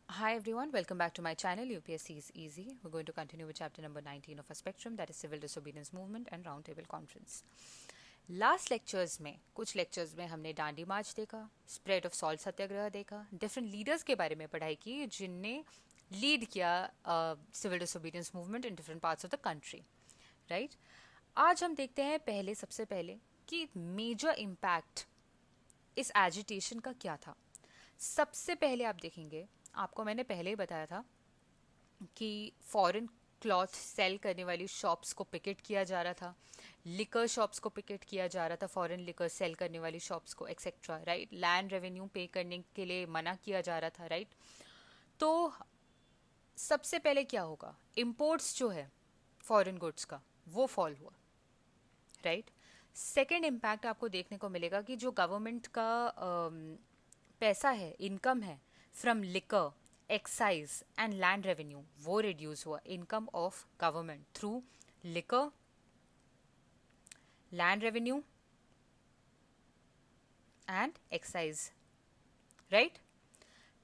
Hi everyone, welcome back to my channel. UPSC is easy. We're going to continue with chapter number 19 of our spectrum, that is Civil Disobedience Movement and Roundtable Conference. Last lectures में कुछ lectures में हमने डांडी मार्च देखा, spread of salt सत्याग्रह देखा, different leaders के बारे में पढ़ाई की जिनने लीड किया civil disobedience movement in different parts of the country, right. आज हम देखते हैं सबसे पहले कि मेजर इम्पैक्ट इस एजिटेशन का क्या था। सबसे पहले आप देखेंगे, आपको मैंने पहले ही बताया था कि फॉरेन क्लॉथ सेल करने वाली शॉप्स को पिकेट किया जा रहा था, लिकर शॉप्स को पिकेट किया जा रहा था, फॉरेन लिकर सेल करने वाली शॉप्स को एक्सेट्रा, राइट। लैंड रेवेन्यू पे करने के लिए मना किया जा रहा था, राइट। तो सबसे पहले क्या होगा, इम्पोर्ट्स जो है फॉरेन गुड्स का वो फॉल हुआ, राइट। सेकेंड इम्पैक्ट आपको देखने को मिलेगा कि जो गवर्नमेंट का पैसा है, इनकम है from liquor, excise and land revenue, वो रिड्यूस हुआ। Income of government through liquor, land revenue and excise, right.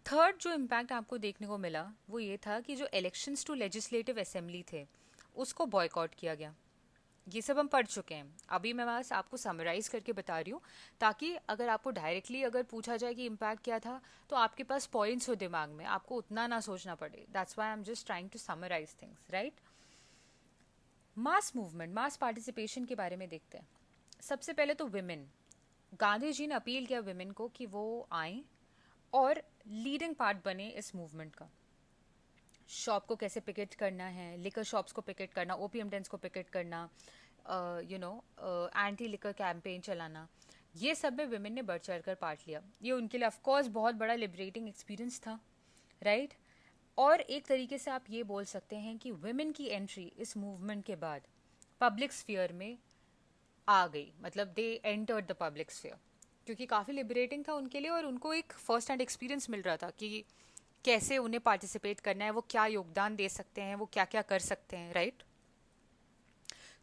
Third जो इम्पैक्ट आपको देखने को मिला वो ये था कि जो इलेक्शंस टू लेजिस्लेटिव असेंबली थे उसको बॉयकॉट किया गया। ये सब हम पढ़ चुके हैं, अभी मैं बस आपको समराइज करके बता रही हूँ ताकि अगर आपको डायरेक्टली अगर पूछा जाए कि इम्पैक्ट क्या था तो आपके पास पॉइंट्स हो दिमाग में, आपको उतना ना सोचना पड़े। That's why I am just trying to summarise things, right. Mass movement, mass participation के बारे में देखते हैं। सबसे पहले तो विमेन, गांधी जी ने अपील किया विमेन को कि वो आए और लीडिंग पार्ट बने इस मूवमेंट का। शॉप को कैसे पिकेट करना है, लिकर शॉप्स को पिकेट करना, ओपीएम डेंस को पिकेट करना, एंटी लिकर कैंपेन चलाना, ये सब में विमेन ने बढ़ चढ़ कर पार्ट लिया। ये उनके लिए ऑफकोर्स बहुत बड़ा लिबरेटिंग एक्सपीरियंस था, राइट। और एक तरीके से आप ये बोल सकते हैं कि विमेन की एंट्री इस मूवमेंट के बाद पब्लिक स्फीयर में आ गई, मतलब they entered the public sphere, क्योंकि काफ़ी लिबरेटिंग था उनके लिए और उनको एक फर्स्ट हैंड एक्सपीरियंस मिल रहा था कि कैसे उन्हें पार्टिसिपेट करना है, वो क्या योगदान दे सकते हैं, वो क्या क्या कर सकते हैं, राइट।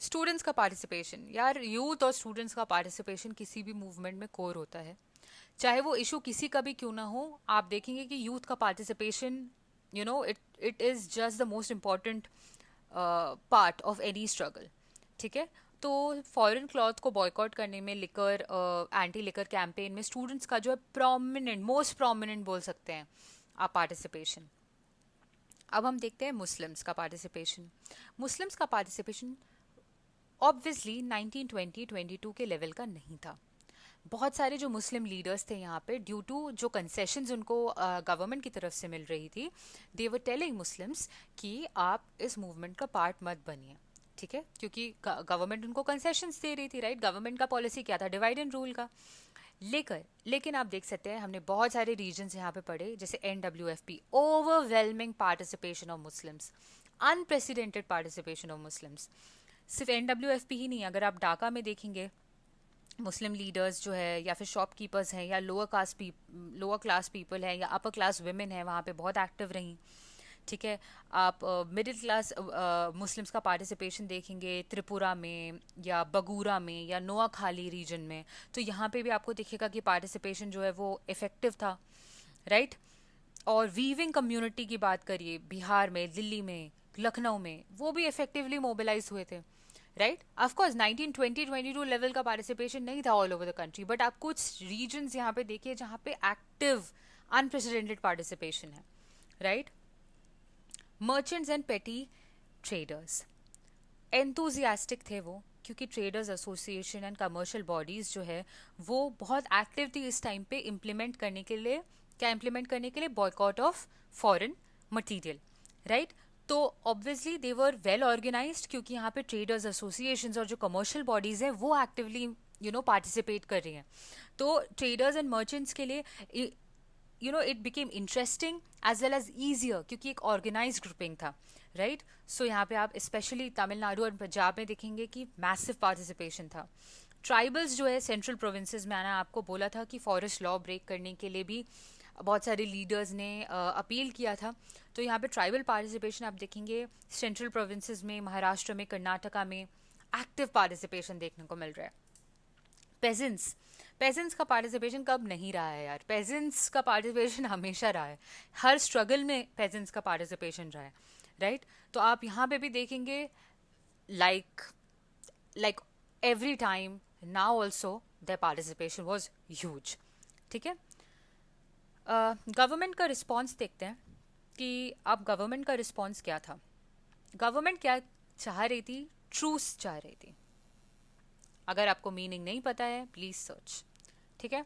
स्टूडेंट्स का पार्टिसिपेशन, यार यूथ और स्टूडेंट्स का पार्टिसिपेशन किसी भी मूवमेंट में कोर होता है, चाहे वो इशू किसी का भी क्यों ना हो। आप देखेंगे कि यूथ का participation, it it is just the most important part of any struggle, ठीक है। तो फॉरेन क्लॉथ को बॉयकॉट करने में, लिकर एंटी लिकर कैंपेन में स्टूडेंट्स का जो है प्रोमिनेंट, मोस्ट प्रोमिनेंट बोल सकते हैं आप पार्टिसिपेशन। अब हम देखते हैं मुस्लिम्स का पार्टिसिपेशन। मुस्लिम्स का पार्टिसिपेशन ऑब्वियसली 1920-22 के लेवल का नहीं था। बहुत सारे जो मुस्लिम लीडर्स थे यहाँ पे, ड्यू टू जो कंसेशंस उनको गवर्नमेंट की तरफ से मिल रही थी, दे वर टेलिंग मुस्लिम्स कि आप इस मूवमेंट का पार्ट मत बनिए, ठीक है, क्योंकि गवर्नमेंट उनको कंसेशंस दे रही थी, राइट। गवर्नमेंट का पॉलिसी क्या था, डिवाइड एंड रूल का। लेकिन आप देख सकते हैं, हमने बहुत सारे रीजन्स यहाँ पे पढ़े, जैसे NWFP, overwhelming participation of Muslims, unprecedented participation of Muslims. सिर्फ NWFP ही नहीं, अगर आप ढाका में देखेंगे, मुस्लिम लीडर्स जो है या फिर शॉपकीपर्स हैं या लोअर क्लास पीपल हैं या अपर क्लास वुमेन है, वहाँ पे बहुत एक्टिव रहीं, ठीक है। आप मिडिल क्लास मुस्लिम्स का पार्टिसिपेशन देखेंगे त्रिपुरा में या बगूरा में या नोआखाली रीजन में, तो यहाँ पे भी आपको दिखेगा कि पार्टिसिपेशन जो है वो इफ़ेक्टिव था, राइट। और वीविंग कम्युनिटी की बात करिए, बिहार में, दिल्ली में, लखनऊ में, वो भी इफेक्टिवली मोबिलाइज हुए थे, राइट। ऑफकोर्स 1920-22 लेवल का पार्टिसिपेशन नहीं था all over the country, but आप कुछ रीजन्स यहाँ पे देखिए जहाँ पे एक्टिव अनप्रेसिडेंटेड पार्टिसिपेशन है, राइट। मर्चेंट्स एंड पेटी ट्रेडर्स एंथुजियास्टिक थे वो, क्योंकि traders association and commercial bodies जो है वो बहुत एक्टिव थी इस टाइम पे इम्प्लीमेंट करने के लिए, क्या इम्प्लीमेंट करने के लिए, boycott of foreign material, right. तो obviously they were well organised, क्योंकि यहाँ पे ट्रेडर्स एसोसिएशंस और जो कमर्शियल बॉडीज हैं वो एक्टिवली पार्टिसिपेट कर रही हैं। तो ट्रेडर्स एंड मर्चेंट्स के लिए it became interesting as well as easier, क्योंकि एक ऑर्गेनाइज ग्रुपिंग था, राइट। सो यहाँ पे आप स्पेशली तमिलनाडु और पंजाब में देखेंगे कि मैसिव पार्टिसिपेशन था। ट्राइबल्स जो है सेंट्रल प्रोविंसेस में, मैंने आपको बोला था कि फॉरेस्ट लॉ ब्रेक करने के लिए भी बहुत सारे लीडर्स ने अपील किया था। तो यहाँ पे ट्राइबल पार्टिसिपेशन आप देखेंगे सेंट्रल प्रोविंसेस में, महाराष्ट्र में, कर्नाटका में एक्टिव पार्टिसिपेशन देखने को मिल रहा है। पेजेंट्स पेजेंट्स का पार्टिसिपेशन कब नहीं रहा है यार? पेजेंट्स का पार्टिसिपेशन हमेशा रहा है, हर स्ट्रगल में पेजेंट्स का पार्टिसिपेशन रहा है, राइट? तो आप यहाँ पे भी देखेंगे, like like every time now also their participation was huge, ठीक है? गवर्नमेंट का रिस्पॉन्स देखते हैं कि अब गवर्नमेंट का रिस्पॉन्स क्या था। गवर्नमेंट क्या चाह रही थी? ट्रूस चाह रही थी। अगर आपको मीनिंग नहीं पता है प्लीज सर्च, ठीक है?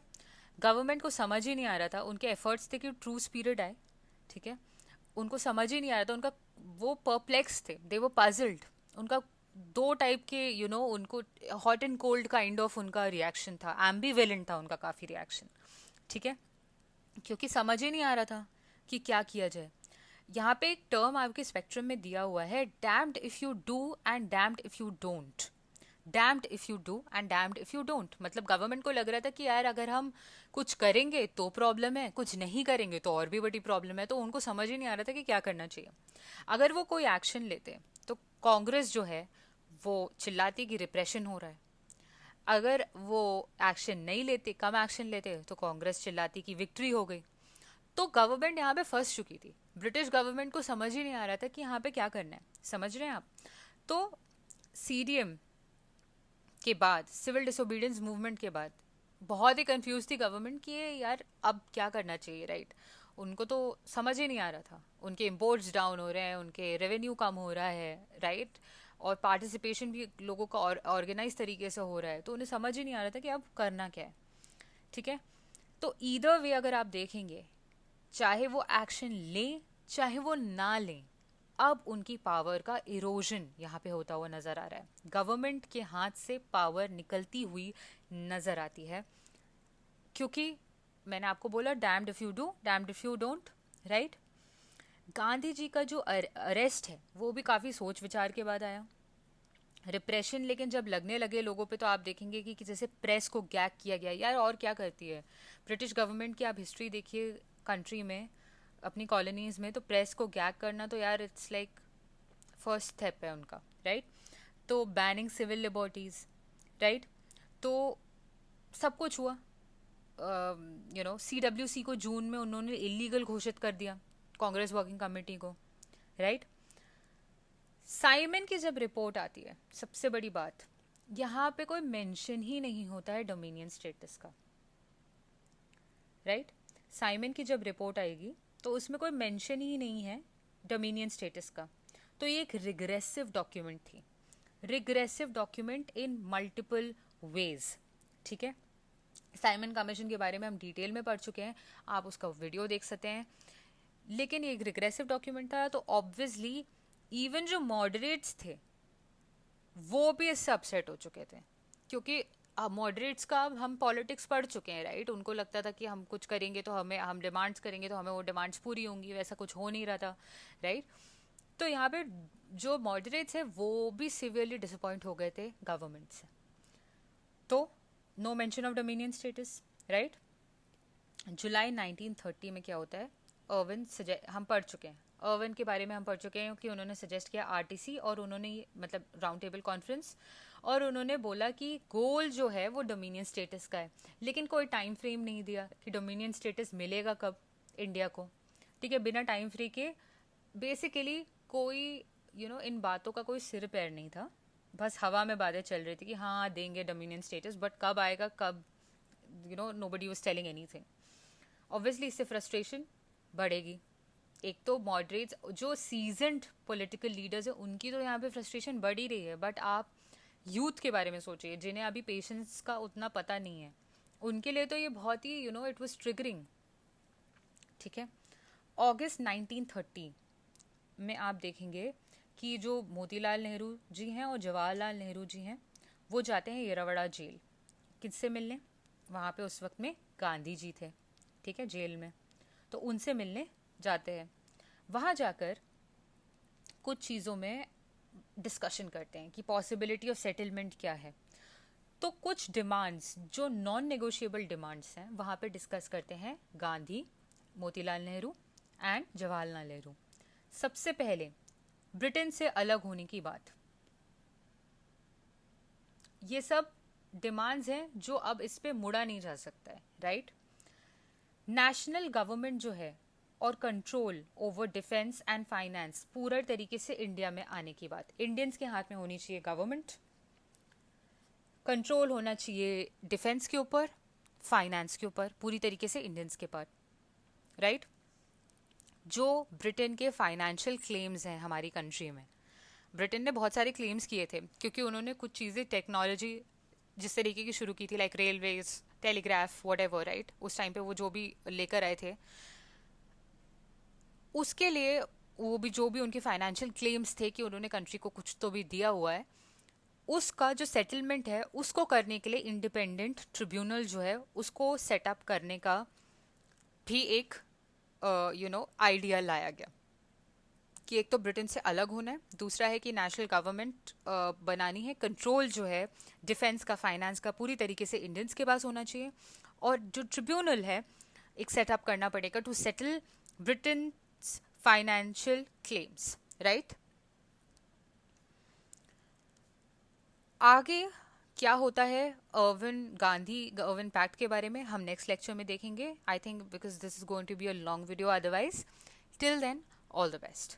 गवर्नमेंट को समझ ही नहीं आ रहा था, उनके एफर्ट्स थे कि ट्रूस पीरियड आए, ठीक है? उनको समझ ही नहीं आ रहा था, उनका वो परप्लेक्स थे, दे वो पजल्ड। उनका दो टाइप के उनको hot and cold kind of उनका रिएक्शन था, एम्बीवेलेंट था उनका काफ़ी रिएक्शन, ठीक है? क्योंकि समझ ही नहीं आ रहा था कि क्या किया जाए। यहाँ पे एक टर्म आपके स्पेक्ट्रम में दिया हुआ है, damned if you do and damned if you don't. Damned if you do and damned if you don't, मतलब गवर्नमेंट को लग रहा था कि यार अगर हम कुछ करेंगे तो प्रॉब्लम है, कुछ नहीं करेंगे तो और भी बड़ी प्रॉब्लम है। तो उनको समझ ही नहीं आ रहा था कि क्या करना चाहिए। अगर वो कोई एक्शन लेते तो कांग्रेस जो है वो चिल्लाती कि रिप्रेशन हो रहा है। अगर वो एक्शन नहीं लेते, कम एक्शन लेते, तो कांग्रेस चिल्लाती कि विक्ट्री हो गई। तो गवर्नमेंट यहाँ पे फंस चुकी थी। ब्रिटिश गवर्नमेंट को समझ ही नहीं आ रहा था कि यहाँ पे क्या करना है। समझ रहे हैं आप? तो सीडीएम के बाद, सिविल डिसोबीडियंस मूवमेंट के बाद, बहुत ही कंफ्यूज थी गवर्नमेंट कि ये यार अब क्या करना चाहिए, राइट? उनको तो समझ ही नहीं आ रहा था। उनके इम्पोर्ट्स डाउन हो रहे हैं, उनके रेवेन्यू कम हो रहा है, राइट? और पार्टिसिपेशन भी लोगों का ऑर्गेनाइज तरीके से हो रहा है, तो उन्हें समझ ही नहीं आ रहा था कि अब करना क्या है, ठीक है? तो ईदर वे अगर आप देखेंगे, चाहे वो एक्शन लें चाहे वो ना लें, अब उनकी पावर का इरोजन यहाँ पे होता हुआ नजर आ रहा है। गवर्नमेंट के हाथ से पावर निकलती हुई नजर आती है, क्योंकि मैंने आपको बोला damned if you do damned if you don't, right? Gandhi ji का जो अरेस्ट है वो भी काफ़ी सोच विचार के बाद आया। रिप्रेशन लेकिन जब लगने लगे लोगों पे, तो आप देखेंगे कि जैसे प्रेस को गैग किया गया यार। और क्या करती है ब्रिटिश गवर्नमेंट की? आप हिस्ट्री देखिए कंट्री में, अपनी कॉलोनीज में, तो प्रेस को गैग करना तो यार इट्स लाइक फर्स्ट स्टेप है उनका, राइट? तो बैनिंग सिविल लिबर्टीज, राइट? तो सब कुछ हुआ। CWC को जून में उन्होंने इलीगल घोषित कर दिया, कांग्रेस वर्किंग कमेटी को, राइट? साइमन की जब रिपोर्ट आती है, सबसे बड़ी बात यहाँ पे कोई मेंशन ही नहीं होता है डोमिनियन स्टेटस का, राइट? साइमन की जब रिपोर्ट आएगी तो उसमें कोई मेंशन ही नहीं है डोमिनियन स्टेटस का। तो ये एक रिग्रेसिव डॉक्यूमेंट थी, regressive document in multiple ways, ठीक है? साइमन कमीशन के बारे में हम डिटेल में पढ़ चुके हैं, आप उसका वीडियो देख सकते हैं। लेकिन ये एक रिग्रेसिव डॉक्यूमेंट था, तो ऑब्वियसली इवन जो मॉडरेट्स थे वो भी इससे अपसेट हो चुके थे, क्योंकि मॉडरेट्स का हम पॉलिटिक्स पढ़ चुके हैं, राइट? उनको लगता था कि हम कुछ करेंगे तो हम डिमांड्स करेंगे तो हमें वो डिमांड्स पूरी होंगी, वैसा कुछ हो नहीं रहा था, राइट? तो यहाँ पे जो मॉडरेट्स है वो भी सिवियरली डिसअपॉइंट हो गए थे गवर्नमेंट से। तो no mention of dominion status, right? जुलाई 1930 में क्या होता है? अर्विन हम पढ़ चुके हैं, अर्विन के बारे में हम पढ़ चुके हैं कि उन्होंने सजेस्ट किया आरटीसी, और उन्होंने मतलब राउंड टेबल कॉन्फ्रेंस, और उन्होंने बोला कि गोल जो है वो डोमिनियन स्टेटस का है। लेकिन कोई टाइम फ्रेम नहीं दिया कि डोमिनियन स्टेटस मिलेगा कब इंडिया को, ठीक है? बिना टाइम फ्री के बेसिकली कोई इन बातों का कोई सिर पैर नहीं था, बस हवा में बातें चल रही थी कि हाँ देंगे डोमिनियन स्टेटस, बट कब आएगा, कब, nobody was telling anything. Obviously इससे फ्रस्ट्रेशन बढ़ेगी। एक तो मॉडरेट्स जो सीजन्ड पॉलिटिकल लीडर्स हैं उनकी तो यहाँ पे फ्रस्ट्रेशन बढ़ ही रही है, बट आप यूथ के बारे में सोचिए जिन्हें अभी पेशेंस का उतना पता नहीं है, उनके लिए तो ये बहुत ही इट वाज ट्रिगरिंग, ठीक है? अगस्त 1930 में आप देखेंगे कि जो मोतीलाल नेहरू जी हैं और जवाहरलाल नेहरू जी हैं वो जाते हैं येरावड़ा जेल, किससे मिलने? वहाँ पे उस वक्त में गांधी जी थे, ठीक है, जेल में। तो उनसे मिलने जाते हैं। वहाँ जाकर कुछ चीज़ों में डिस्कशन करते हैं कि पॉसिबिलिटी ऑफ सेटलमेंट क्या है। तो कुछ डिमांड्स जो नॉन नेगोशिएबल डिमांड्स हैं वहाँ पे डिस्कस करते हैं गांधी, मोतीलाल नेहरू एंड जवाहरलाल नेहरू। सबसे पहले ब्रिटेन से अलग होने की बात, ये सब डिमांड्स हैं जो अब इस पे मुड़ा नहीं जा सकता है, राइट? नेशनल गवर्नमेंट जो है और control over defence and finance पूरा तरीके से इंडिया में आने की बात, इंडियंस के हाथ में होनी चाहिए गवर्नमेंट, कंट्रोल होना चाहिए डिफेंस के ऊपर, फाइनेंस के ऊपर, पूरी तरीके से इंडियंस के पास, राइट? जो ब्रिटेन के फाइनेंशियल क्लेम्स हैं हमारी कंट्री में, ब्रिटेन ने बहुत सारे क्लेम्स किए थे क्योंकि उन्होंने कुछ चीज़ें टेक्नोलॉजी जिस तरीके की शुरू की थी, like railways, telegraph, what ever, right? उस टाइम पे वो जो भी लेकर आए थे, उसके लिए वो भी जो भी उनके फाइनेंशियल क्लेम्स थे कि उन्होंने कंट्री को कुछ तो भी दिया हुआ है, उसका जो सेटलमेंट है उसको करने के लिए इंडिपेंडेंट ट्रिब्यूनल जो है उसको सेटअप करने का भी एक आइडिया लाया गया कि एक तो ब्रिटेन से अलग होना है, दूसरा है कि नेशनल गवर्नमेंट बनानी है, कंट्रोल जो है डिफेंस का, फाइनेंस का पूरी तरीके से इंडियंस के पास होना चाहिए, और जो ट्रिब्यूनल है एक सेटअप करना पड़ेगा to settle Britain financial claims, right? आगे क्या होता है अर्विन पैक्ट के बारे में हम नेक्स्ट लेक्चर में देखेंगे, I think, because this is going to be a long video otherwise. Till then, all the best.